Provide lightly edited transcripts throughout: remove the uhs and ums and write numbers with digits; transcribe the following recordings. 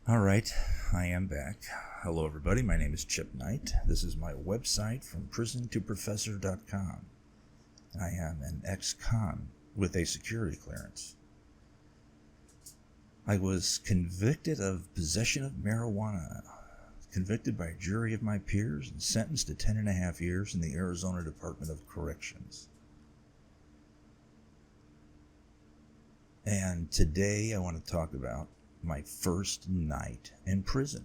All right, I am back. Hello, everybody. My name is Chip Knight. This is my website from prisontoprofessor.com. I am an ex-con with a security clearance. I was convicted of possession of marijuana, convicted by a jury of my peers, and sentenced to 10.5 years in the Arizona Department of Corrections. And today I want to talk about my first night in prison.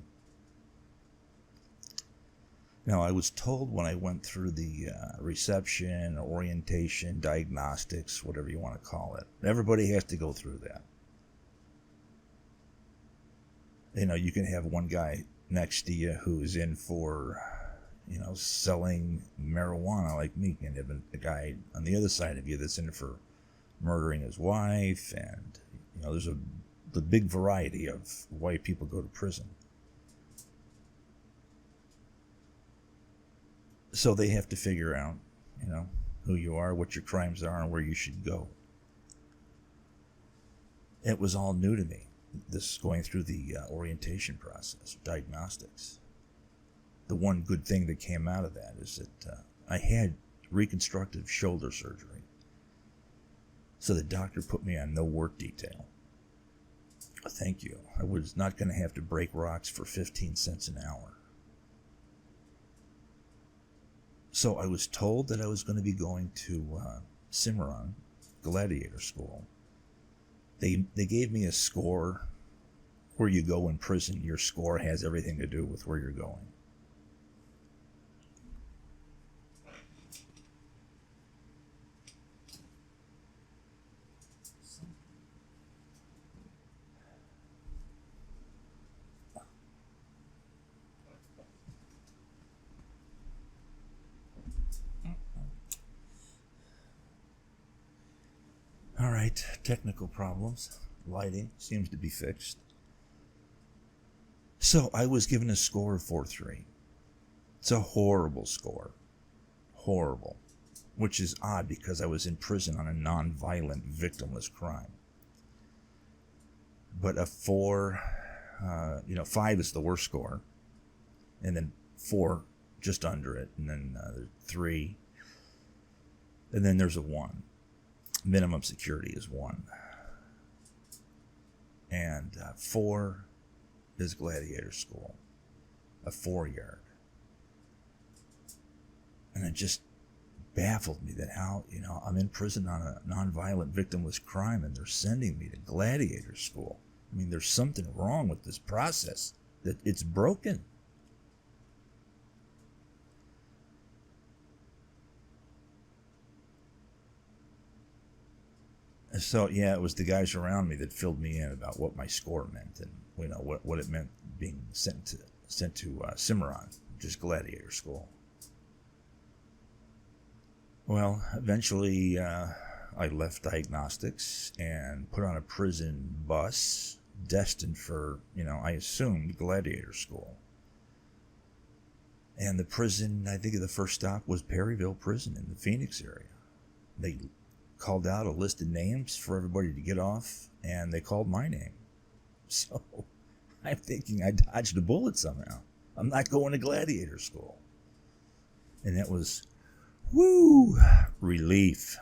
Now, I was told when I went through the reception, orientation, diagnostics, whatever you want to call it, everybody has to go through that. You know, you can have one guy next to you who's in for, selling marijuana like me, and have a guy on the other side of you that's in for murdering his wife, and, there's the big variety of why people go to prison. So they have to figure out, who you are, what your crimes are, and where you should go. It was all new to me, this going through the orientation process, diagnostics. The one good thing that came out of that is that I had reconstructive shoulder surgery. So the doctor put me on no work detail. Thank you. I was not going to have to break rocks for 15 cents an hour. So I was told that I was going to be going to Cimarron Gladiator School. They gave me a score. Where you go in prison, your score has everything to do with where you're going. All right, technical problems. Lighting seems to be fixed. So I was given a score of 4.3. It's a horrible score. Horrible. Which is odd because I was in prison on a non-violent, victimless crime. But a 4, 5 is the worst score. And then 4 just under it. And then 3. And then there's a 1. Minimum security is 1. And 4 is Gladiator School, a 4-yard. And it just baffled me that how, I'm in prison on a nonviolent victimless crime and they're sending me to Gladiator School. I mean, there's something wrong with this process, that it's broken. So yeah, it was the guys around me that filled me in about what my score meant, and what it meant being sent to Cimarron, which is Gladiator School. Well, eventually I left diagnostics and put on a prison bus destined for, I assumed Gladiator School. And the prison, I think the first stop was Perryville prison in the Phoenix area. They called out a list of names for everybody to get off, and they called my name. So I'm thinking I dodged a bullet somehow. I'm not going to Gladiator School. And that was, relief.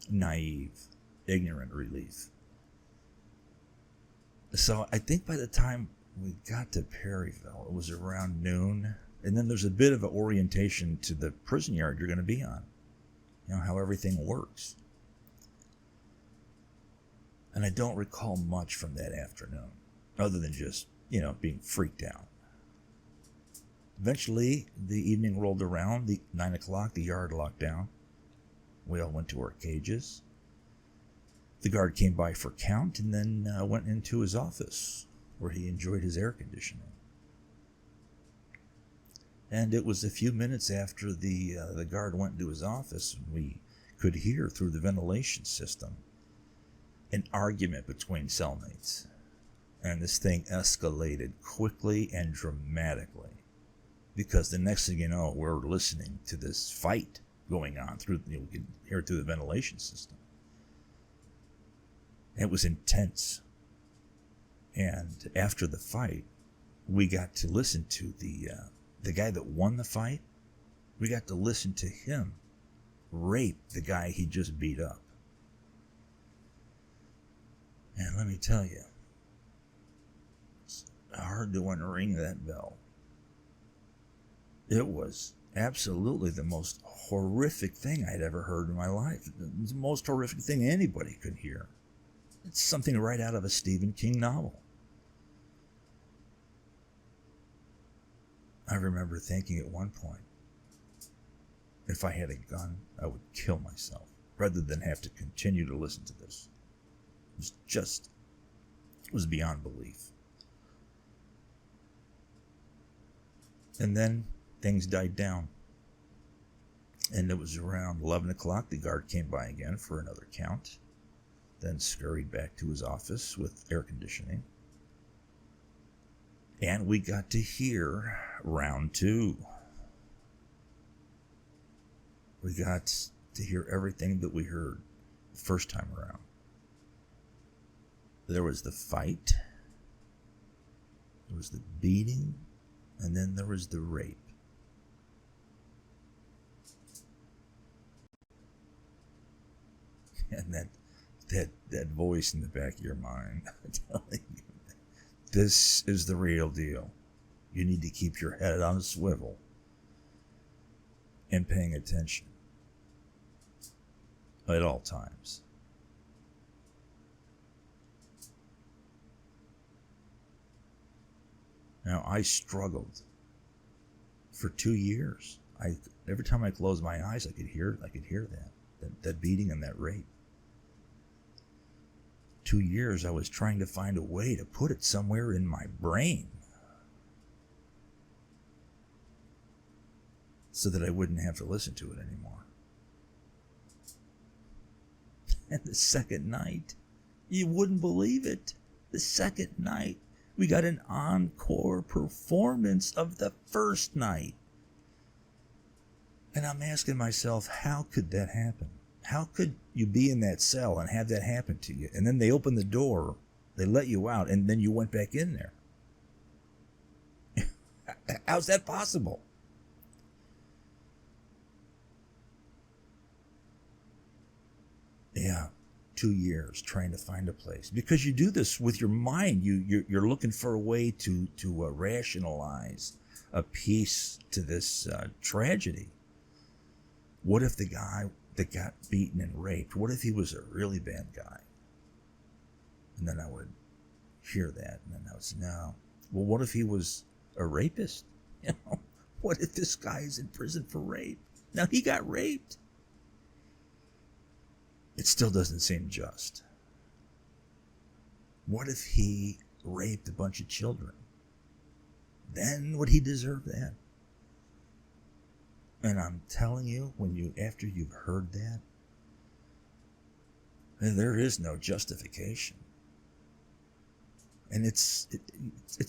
Naive, ignorant relief. So I think by the time we got to Perryville, it was around noon. And then there's a bit of an orientation to the prison yard you're going to be on. How everything works. And I don't recall much from that afternoon, other than just, being freaked out. Eventually, the evening rolled around, 9 o'clock, the yard locked down. We all went to our cages. The guard came by for count and then went into his office, where he enjoyed his air conditioning. And it was a few minutes after the guard went into his office, and we could hear through the ventilation system an argument between cellmates. And this thing escalated quickly and dramatically, because the next thing you know, we're listening to this fight going on through, we could hear it through the ventilation system. It was intense. And after the fight, we got to listen to the guy that won the fight. We got to listen to him rape the guy he just beat up. And let me tell you, it's hard to unring that bell. It was absolutely the most horrific thing I'd ever heard in my life. The most horrific thing anybody could hear. It's something right out of a Stephen King novel. I remember thinking at one point, if I had a gun, I would kill myself rather than have to continue to listen to this. It was beyond belief. And then things died down. And it was around 11 o'clock, the guard came by again for another count, then scurried back to his office with air conditioning. And we got to hear round 2. We got to hear everything that we heard the first time around. There was the fight, there was the beating, and then there was the rape. And that voice in the back of your mind telling you, this is the real deal. You need to keep your head on a swivel and paying attention at all times. Now, I struggled for 2 years. Every time I closed my eyes, I could hear that beating and that rape. 2 years, I was trying to find a way to put it somewhere in my brain so that I wouldn't have to listen to it anymore. And the second night, you wouldn't believe it, the second night, we got an encore performance of the first night. And I'm asking myself, how could that happen? How could you be in that cell and have that happen to you? And then they open the door, they let you out, and then you went back in there. How's that possible? Yeah, 2 years trying to find a place. Because you do this with your mind. You're looking for a way to rationalize a piece to this tragedy. What if the guy that got beaten and raped, what if he was a really bad guy? And then I would hear that, and then I would say, no. Well, what if he was a rapist? What if this guy is in prison for rape? Now, he got raped. It still doesn't seem just. What if he raped a bunch of children? Then would he deserve that? And I'm telling you, after you've heard that, there is no justification. And it's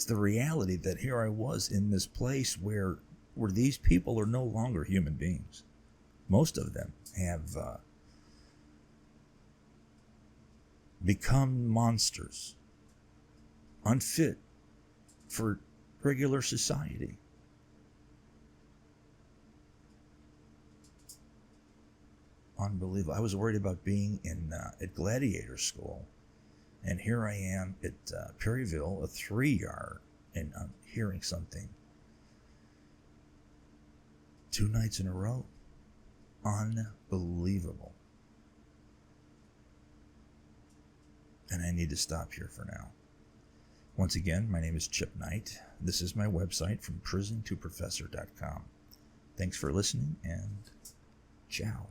the reality that here I was in this place where these people are no longer human beings. Most of them have become monsters, unfit for regular society. Unbelievable. I was worried about being at gladiator school, and here I am at Perryville, a 3-yard, and I'm hearing something 2 nights in a row. Unbelievable. And I need to stop here for now. Once again, my name is Chip Knight. This is my website, from prisontoprofessor.com. Thanks for listening, and ciao.